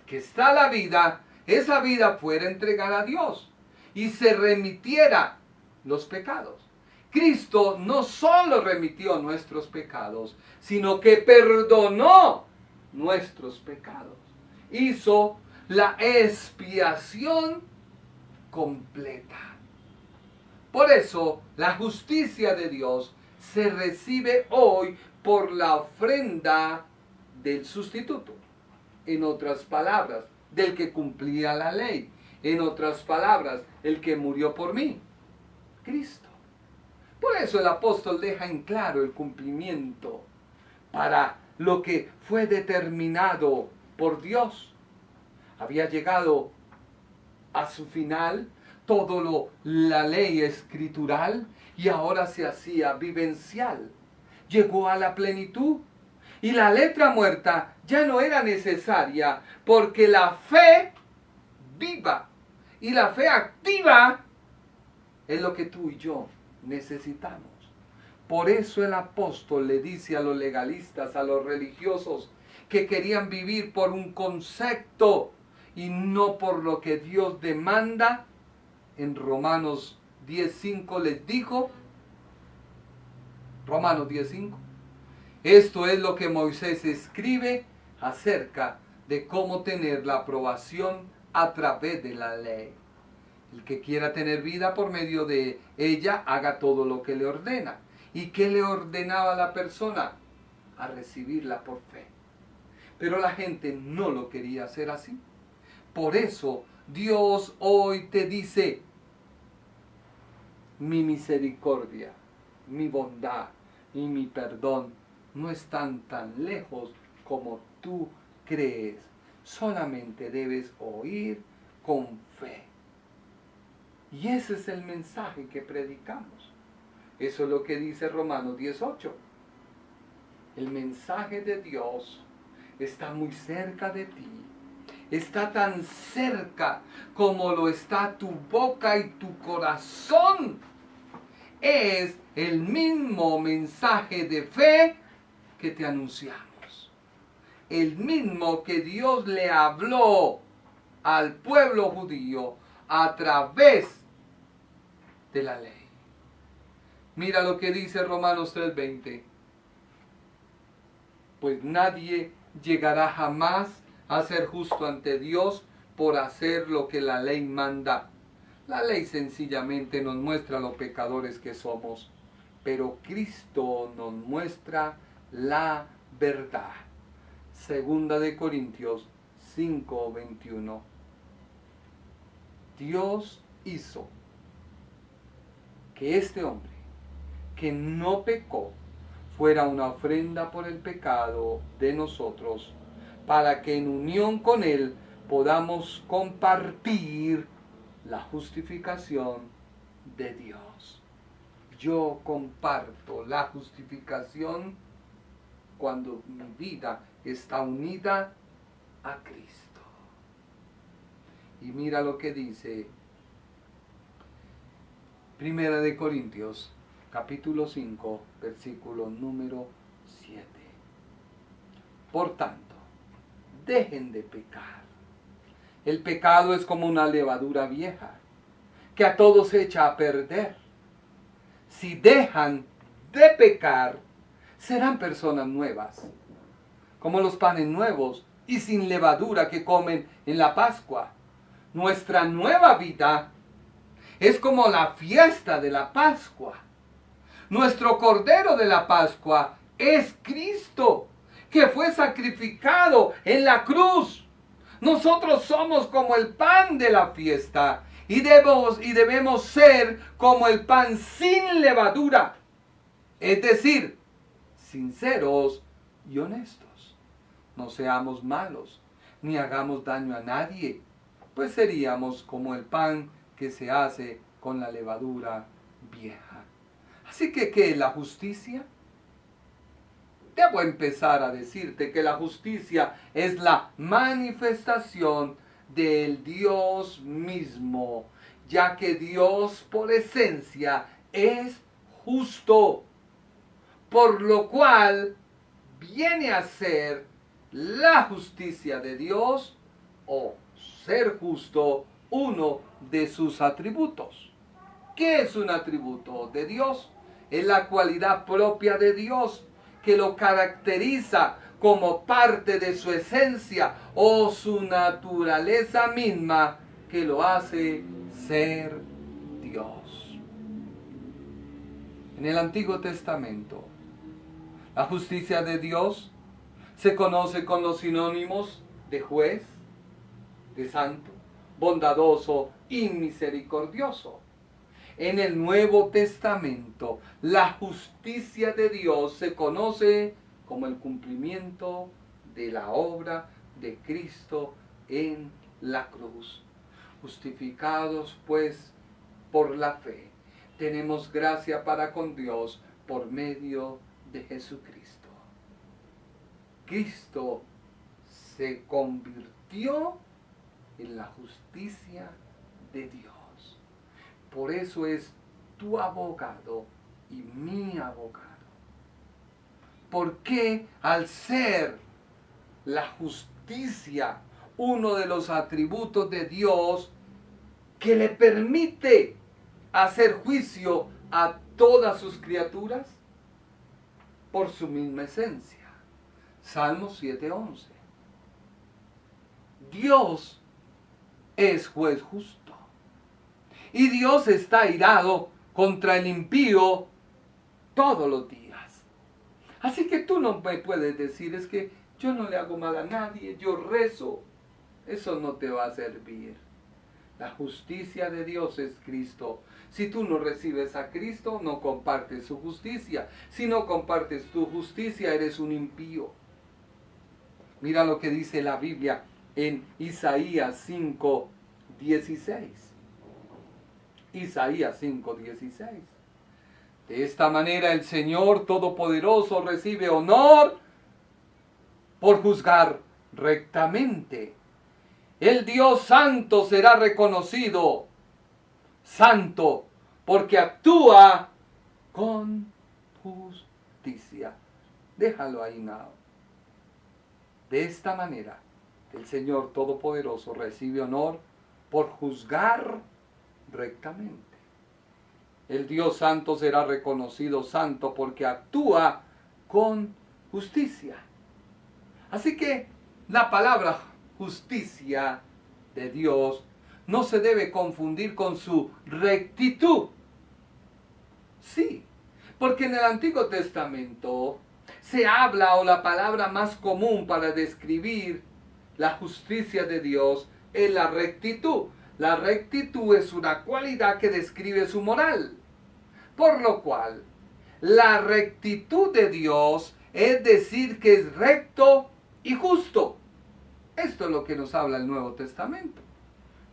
que está la vida, esa vida fuera entregada a Dios y se remitiera los pecados. Cristo no solo remitió nuestros pecados, sino que perdonó nuestros pecados. Hizo la expiación completa. Por eso, la justicia de Dios se recibe hoy por la ofrenda del sustituto. En otras palabras, del que cumplía la ley. En otras palabras, el que murió por mí, Cristo. Por eso el apóstol deja en claro el cumplimiento para lo que fue determinado por Dios. Había llegado a su final la ley escritural y ahora se hacía vivencial. Llegó a la plenitud y la letra muerta ya no era necesaria porque la fe viva y la fe activa es lo que tú y yo necesitamos. Por eso el apóstol le dice a los legalistas, a los religiosos que querían vivir por un concepto y no por lo que Dios demanda. En Romanos 10:5 les dijo, Romanos 10:5, esto es lo que Moisés escribe acerca de cómo tener la aprobación a través de la ley. El que quiera tener vida por medio de ella, haga todo lo que le ordena. ¿Y qué le ordenaba a la persona? A recibirla por fe. Pero la gente no lo quería hacer así. Por eso Dios hoy te dice, mi misericordia, mi bondad y mi perdón no están tan lejos como tú crees. Solamente debes oír con fe. Y ese es el mensaje que predicamos. Eso es lo que dice Romanos 10:8. El mensaje de Dios está muy cerca de ti. Está tan cerca como lo está tu boca y tu corazón. Es el mismo mensaje de fe que te anunciamos. El mismo que Dios le habló al pueblo judío a través de la ley. Mira lo que dice Romanos 3:20. Pues nadie llegará jamás a ser justo ante Dios por hacer lo que la ley manda. La ley sencillamente nos muestra los pecadores que somos, pero Cristo nos muestra la verdad. Segunda de Corintios 5:21. Dios hizo que este hombre, que no pecó, fuera una ofrenda por el pecado de nosotros, para que en unión con Él podamos compartir la justificación de Dios. Yo comparto la justificación cuando mi vida está unida a Cristo. Y mira lo que dice Primera de Corintios, capítulo 5, versículo número 7. Por tanto, dejen de pecar. El pecado es como una levadura vieja, que a todos echa a perder. Si dejan de pecar, serán personas nuevas, como los panes nuevos y sin levadura que comen en la Pascua. Nuestra nueva vida es como la fiesta de la Pascua. Nuestro Cordero de la Pascua es Cristo, que fue sacrificado en la cruz. Nosotros somos como el pan de la fiesta y debemos ser como el pan sin levadura, es decir, sinceros y honestos. No seamos malos, ni hagamos daño a nadie, pues seríamos como el pan que se hace con con la levadura vieja. Así que, ¿qué es la justicia? Debo empezar a decirte que la justicia es la manifestación del Dios mismo, ya que Dios por esencia es justo, por lo cual viene a ser la justicia de Dios o ser justo uno de sus atributos. ¿Qué es un atributo de Dios? Es la cualidad propia de Dios que lo caracteriza como parte de su esencia o su naturaleza misma que lo hace ser Dios. En el Antiguo Testamento, la justicia de Dios se conoce con los sinónimos de juez, de santo, bondadoso y misericordioso. En el Nuevo Testamento, la justicia de Dios se conoce como el cumplimiento de la obra de Cristo en la cruz. Justificados, pues, por la fe, tenemos gracia para con Dios por medio de Jesucristo. Cristo se convirtió en la justicia de Dios. Por eso es tu abogado y mi abogado. Porque al ser la justicia uno de los atributos de Dios que le permite hacer juicio a todas sus criaturas por su misma esencia. Salmo 7:11. Dios es juez justo. Y Dios está airado contra el impío todos los días. Así que tú no me puedes decir, es que yo no le hago mal a nadie, yo rezo. Eso no te va a servir. La justicia de Dios es Cristo. Si tú no recibes a Cristo, no compartes su justicia. Si no compartes tu justicia, eres un impío. Mira lo que dice la Biblia en Isaías 5:16. Isaías 5:16. De esta manera el Señor Todopoderoso recibe honor por juzgar rectamente. El Dios Santo será reconocido santo porque actúa con justicia. Déjalo ahí, now. De esta manera el Señor Todopoderoso recibe honor por juzgar rectamente. El Dios Santo será reconocido santo porque actúa con justicia. Así que la palabra justicia de Dios no se debe confundir con su rectitud. Sí, porque en el Antiguo Testamento se habla, o la palabra más común para describir la justicia de Dios es la rectitud. La rectitud es una cualidad que describe su moral. Por lo cual, la rectitud de Dios es decir que es recto y justo. Esto es lo que nos habla el Nuevo Testamento.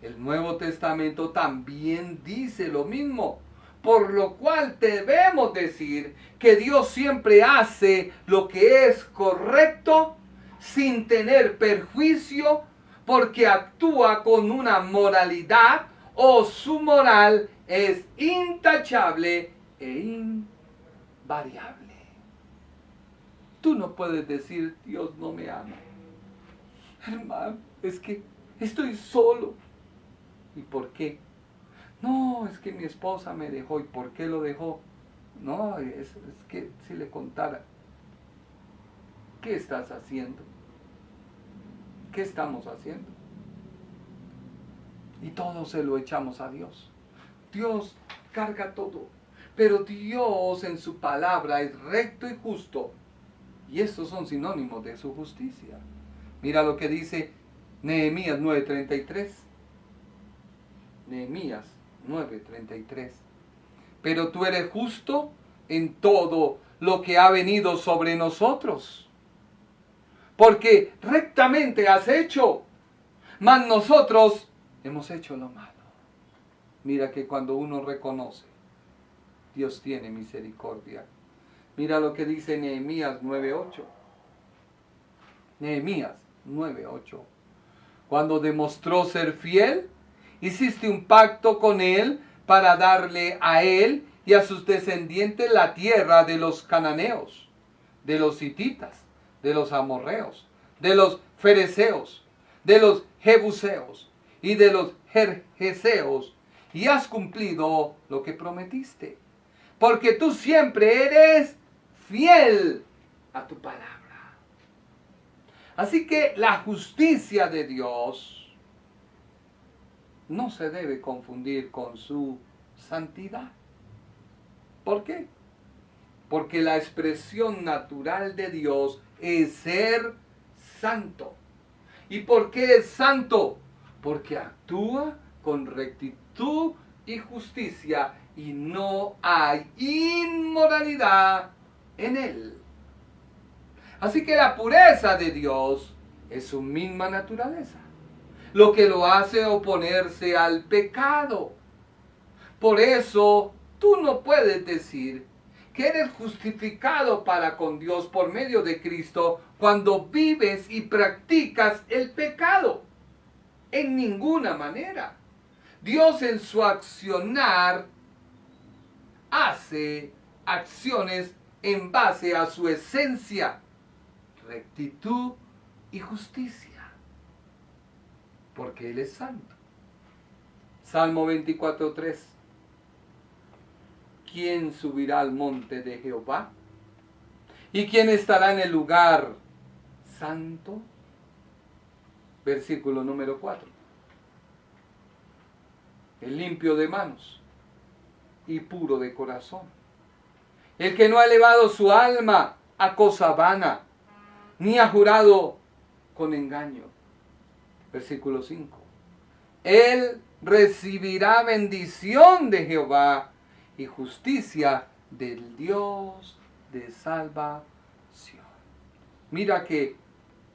El Nuevo Testamento también dice lo mismo. Por lo cual debemos decir que Dios siempre hace lo que es correcto sin tener perjuicio, porque actúa con una moralidad o su moral es intachable e invariable. Tú no puedes decir, Dios no me ama. Hermano, es que estoy solo. ¿Y por qué? No, es que mi esposa me dejó. ¿Y por qué lo dejó? No, es que si le contara. ¿Qué estás haciendo? ¿Qué estamos haciendo? Y todo se lo echamos a Dios. Dios carga todo. Pero Dios en su palabra es recto y justo. Y estos son sinónimos de su justicia. Mira lo que dice Nehemías 9:33. Nehemías 9:33. Pero tú eres justo en todo lo que ha venido sobre nosotros, porque rectamente has hecho, mas nosotros hemos hecho lo malo. Mira que cuando uno reconoce, Dios tiene misericordia. Mira lo que dice Nehemías 9:8. Nehemías 9:8. Cuando demostró ser fiel, hiciste un pacto con él para darle a él y a sus descendientes la tierra de los cananeos, de los hititas, de los amorreos, de los fereceos, de los jebuseos y de los gergeseos, y has cumplido lo que prometiste, porque tú siempre eres fiel a tu palabra. Así que la justicia de Dios no se debe confundir con su santidad. ¿Por qué? Porque la expresión natural de Dios es ser santo. ¿Y por qué es santo? Porque actúa con rectitud y justicia y no hay inmoralidad en él. Así que la pureza de Dios es su misma naturaleza, lo que lo hace oponerse al pecado. Por eso tú no puedes decir que eres justificado para con Dios por medio de Cristo cuando vives y practicas el pecado. En ninguna manera. Dios en su accionar hace acciones en base a su esencia, rectitud y justicia, porque Él es santo. Salmo 24:3. ¿Quién subirá al monte de Jehová? ¿Y quién estará en el lugar santo? Versículo número 4. El limpio de manos y puro de corazón, el que no ha elevado su alma a cosa vana, ni ha jurado con engaño. Versículo 5. Él recibirá bendición de Jehová y justicia del Dios de salvación. Mira que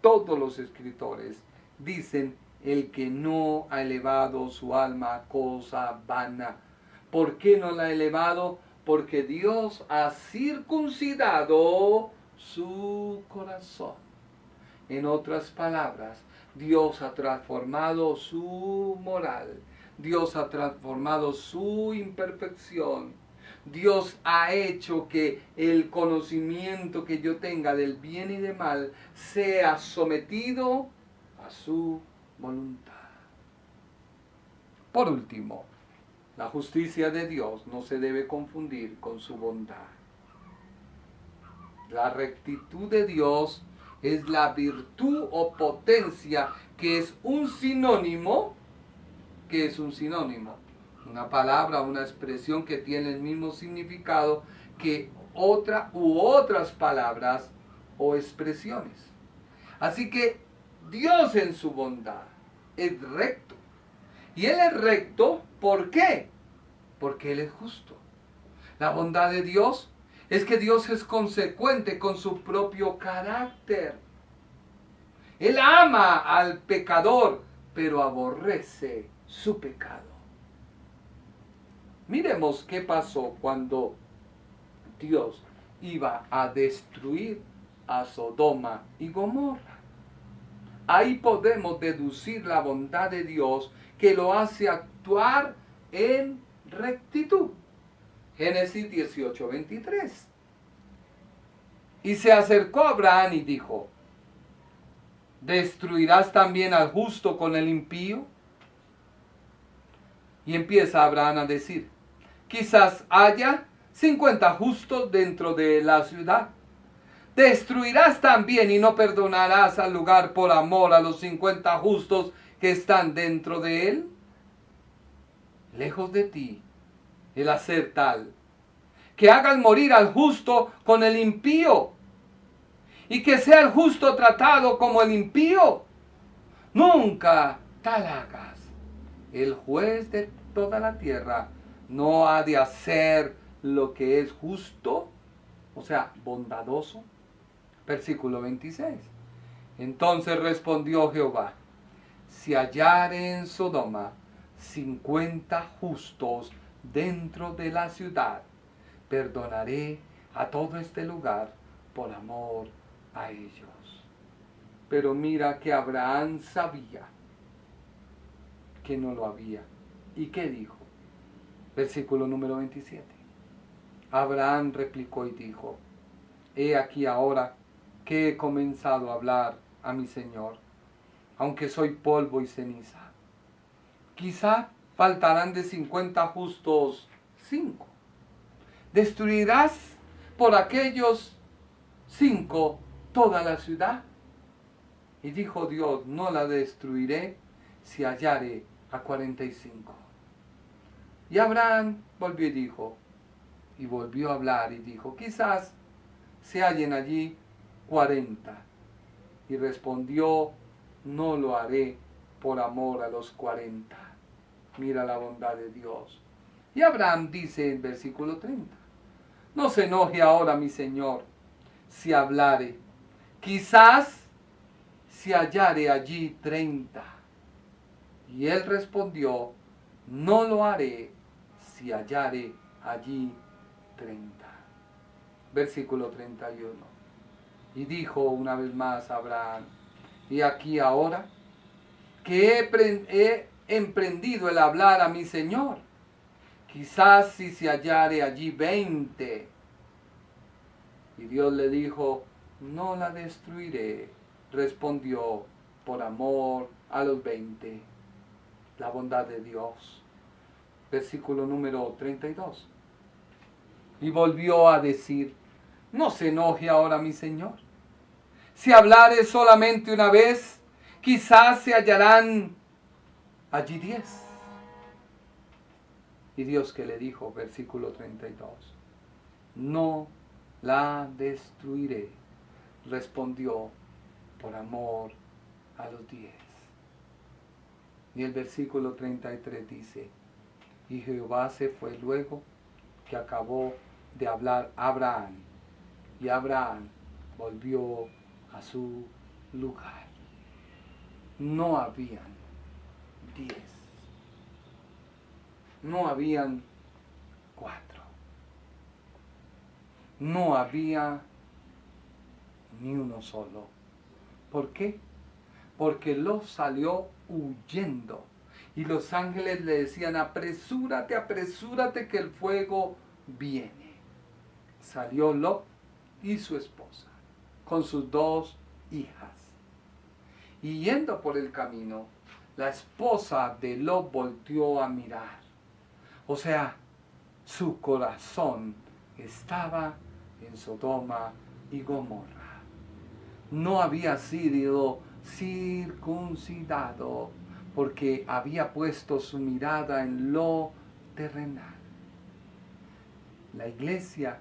todos los escritores dicen el que no ha elevado su alma a cosa vana. ¿Por qué no la ha elevado? Porque Dios ha circuncidado su corazón. En otras palabras, Dios ha transformado su moral. Dios ha transformado su imperfección. Dios ha hecho que el conocimiento que yo tenga del bien y del mal sea sometido a su voluntad. Por último, la justicia de Dios no se debe confundir con su bondad. La rectitud de Dios es la virtud o potencia que es un sinónimo. ¿Qué es un sinónimo? Una palabra, una expresión que tiene el mismo significado que otra u otras palabras o expresiones. Así que Dios en su bondad es recto. Y Él es recto, ¿por qué? Porque Él es justo. La bondad de Dios es que Dios es consecuente con su propio carácter. Él ama al pecador, pero aborrece su pecado. Miremos qué pasó cuando Dios iba a destruir a Sodoma y Gomorra. Ahí podemos deducir la bondad de Dios que lo hace actuar en rectitud. Génesis 18:23. Y se acercó a Abraham y dijo: ¿destruirás también al justo con el impío? Y empieza Abraham a decir: quizás haya 50 justos dentro de la ciudad. ¿Destruirás también y no perdonarás al lugar por amor a los 50 justos que están dentro de él? Lejos de ti el hacer tal, que hagan morir al justo con el impío, y que sea el justo tratado como el impío. Nunca tal hagas. El juez de toda la tierra no ha de hacer lo que es justo, o sea, bondadoso. Versículo 26. Entonces respondió Jehová: si hallare en Sodoma 50 justos dentro de la ciudad, perdonaré a todo este lugar por amor a ellos. Pero mira que Abraham sabía que no lo había. ¿Y qué dijo? Versículo número 27. Abraham replicó y dijo: he aquí ahora que he comenzado a hablar a mi Señor, aunque soy polvo y ceniza. Quizá faltarán de 50 justos 5. ¿Destruirás por aquellos 5 toda la ciudad? Y dijo Dios: no la destruiré si hallare a 45. Y Abraham volvió y dijo, y volvió a hablar y dijo: quizás se hallen allí 40. Y respondió: no lo haré por amor a los 40. Mira la bondad de Dios. Y Abraham dice en versículo 30, no se enoje ahora mi Señor si hablare, quizás se hallare allí 30. Y él respondió: no lo haré si hallare allí 30. Versículo 31. Y dijo una vez más Abraham: y aquí ahora que he emprendido el hablar a mi Señor, quizás si se hallare allí 20. Y Dios le dijo: no la destruiré. Respondió: por amor a los 20. La bondad de Dios. Versículo número 32. Y volvió a decir: no se enoje ahora mi Señor. Si hablare solamente una vez, quizás se hallarán allí 10. Y Dios que le dijo, versículo 32, no la destruiré. Respondió: por amor a los 10. Y el versículo 33 dice: y Jehová se fue luego que acabó de hablar a Abraham, y Abraham volvió a su lugar. No habían 10, no habían 4, no había ni uno solo. ¿Por qué? Porque Lot salió huyendo. Y los ángeles le decían: apresúrate, apresúrate que el fuego viene. Salió Lot y su esposa con sus 2 hijas. Y yendo por el camino, la esposa de Lot volteó a mirar. O sea, su corazón estaba en Sodoma y Gomorra. No había sido circuncidado porque había puesto su mirada en lo terrenal. La iglesia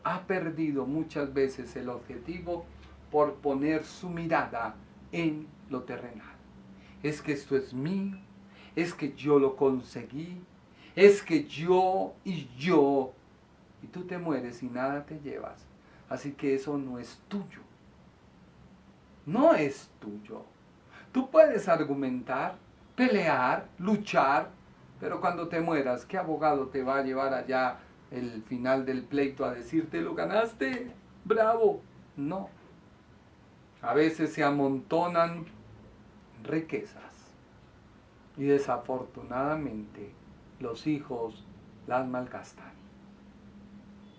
ha perdido muchas veces el objetivo por poner su mirada en lo terrenal. Es que esto es mío, es que yo lo conseguí, es que yo y tú te mueres y nada te llevas. Así que eso no es tuyo. No es tuyo. Tú puedes argumentar, pelear, luchar, pero cuando te mueras, ¿qué abogado te va a llevar allá el final del pleito a decirte: lo ganaste, bravo? No. A veces se amontonan riquezas y desafortunadamente los hijos las malgastan.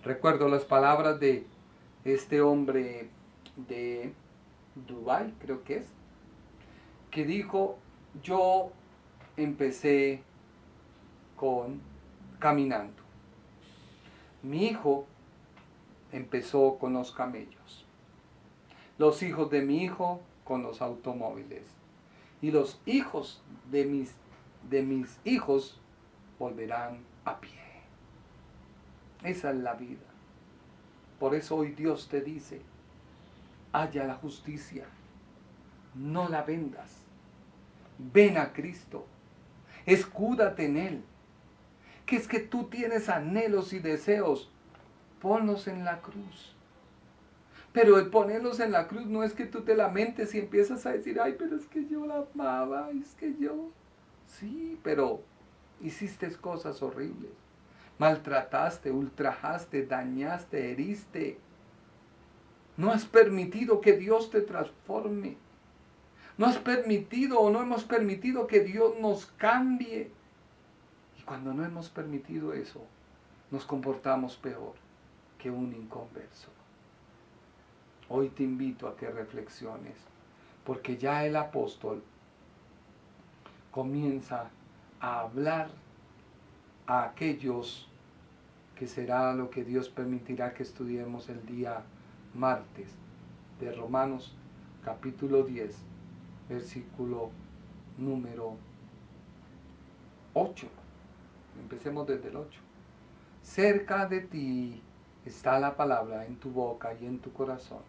Recuerdo las palabras de este hombre de Dubái, creo que dijo: yo empecé caminando. Mi hijo empezó con los camellos. Los hijos de mi hijo con los automóviles. Y los hijos de mis hijos volverán a pie. Esa es la vida. Por eso hoy Dios te dice: halla la justicia, no la vendas. Ven a Cristo, escúdate en Él. Que es que tú tienes anhelos y deseos, ponlos en la cruz. Pero el ponerlos en la cruz no es que tú te lamentes y empiezas a decir: ay, pero es que yo la amaba, es que yo... Sí, pero hiciste cosas horribles. Maltrataste, ultrajaste, dañaste, heriste. No has permitido que Dios te transforme. No has permitido o no hemos permitido que Dios nos cambie. Y cuando no hemos permitido eso, nos comportamos peor que un inconverso. Hoy te invito a que reflexiones, porque ya el apóstol comienza a hablar a aquellos que será lo que Dios permitirá que estudiemos el día martes de Romanos capítulo 10, versículo número 8. Empecemos desde el 8. Cerca de ti está la palabra en tu boca y en tu corazón.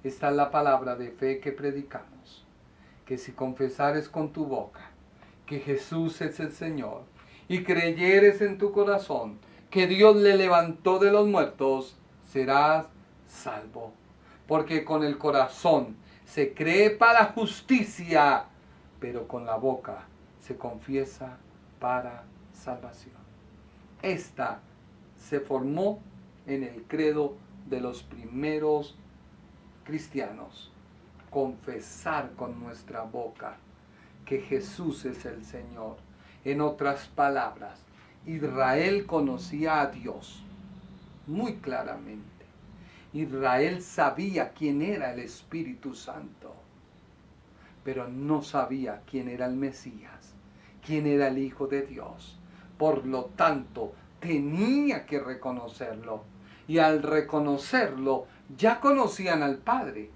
Esta es la palabra de fe que predicamos, que si confesares con tu boca que Jesús es el Señor y creyeres en tu corazón que Dios le levantó de los muertos, serás salvo. Porque con el corazón se cree para justicia, pero con la boca se confiesa para salvación. Esta se formó en el credo de los primeros cristianos. Confesar con nuestra boca que Jesús es el Señor. En otras palabras, Israel conocía a Dios muy claramente. Israel sabía quién era el Espíritu Santo, pero no sabía quién era el Mesías, quién era el Hijo de Dios. Por lo tanto, tenía que reconocerlo. Y al reconocerlo, ya conocían al Padre,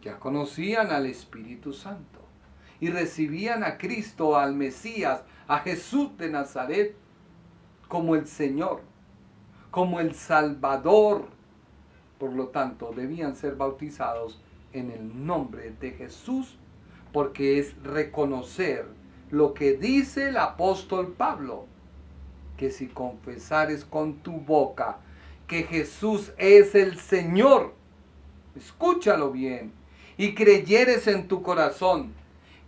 ya conocían al Espíritu Santo. Y recibían a Cristo, al Mesías, a Jesús de Nazaret, como el Señor, como el Salvador. Por lo tanto, debían ser bautizados en el nombre de Jesús, porque es reconocer lo que dice el apóstol Pablo, que si confesares con tu boca que Jesús es el Señor, escúchalo bien, y creyeres en tu corazón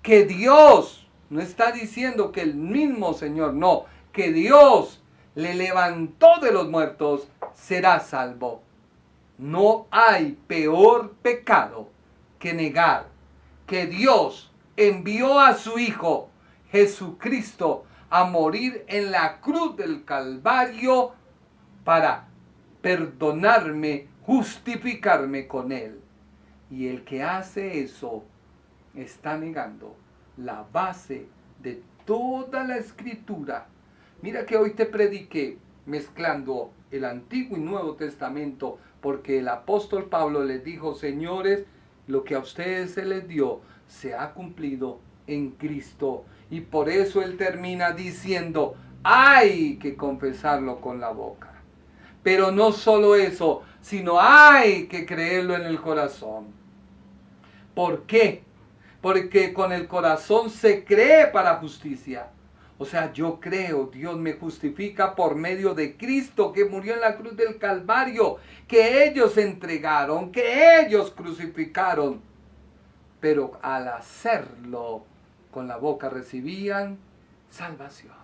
que Dios, no está diciendo que el mismo Señor, no, que Dios le levantó de los muertos, serás salvo. No hay peor pecado que negar que Dios envió a su Hijo Jesucristo a morir en la cruz del Calvario para perdonarme, justificarme con Él. Y el que hace eso está negando la base de toda la Escritura. Mira que hoy te prediqué mezclando el Antiguo y Nuevo Testamento, porque el apóstol Pablo les dijo: señores, lo que a ustedes se les dio se ha cumplido en Cristo. Y por eso él termina diciendo: hay que confesarlo con la boca. Pero no solo eso, sino hay que creerlo en el corazón. ¿Por qué? Porque con el corazón se cree para justicia. O sea, yo creo, Dios me justifica por medio de Cristo, que murió en la cruz del Calvario, que ellos entregaron, que ellos crucificaron. Pero al hacerlo con la boca recibían salvación.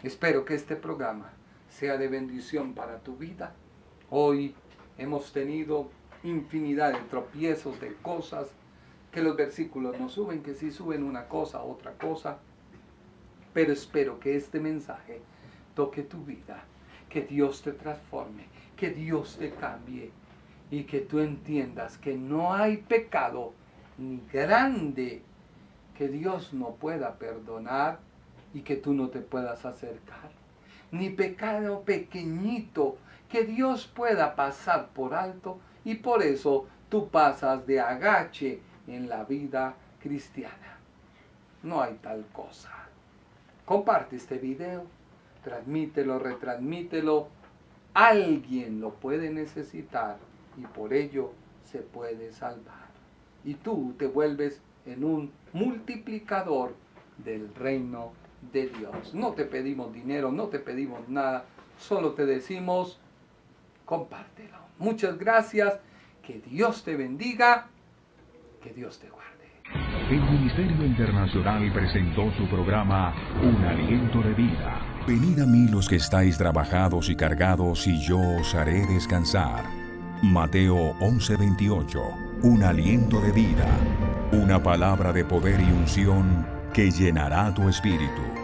Espero que este programa sea de bendición para tu vida. Hoy hemos tenido infinidad de tropiezos, de cosas que los versículos no suben, que sí suben una cosa, otra cosa. Pero espero que este mensaje toque tu vida, que Dios te transforme, que Dios te cambie y que tú entiendas que no hay pecado ni grande que Dios no pueda perdonar y que tú no te puedas acercar, ni pecado pequeñito que Dios pueda pasar por alto, y por eso tú pasas de agache en la vida cristiana. No hay tal cosa. Comparte este video, transmítelo, retransmítelo. Alguien lo puede necesitar y por ello se puede salvar. Y tú te vuelves en un multiplicador del reino de Dios. No te pedimos dinero, no te pedimos nada, solo te decimos: compártelo. Muchas gracias, que Dios te bendiga, que Dios te guarde.
el Ministerio Internacional presentó su programa Un Aliento de Vida. Venid a mí los que estáis trabajados y cargados, y yo os haré descansar. Mateo 11:28. Un aliento de vida. Una palabra de poder y unción que llenará tu espíritu.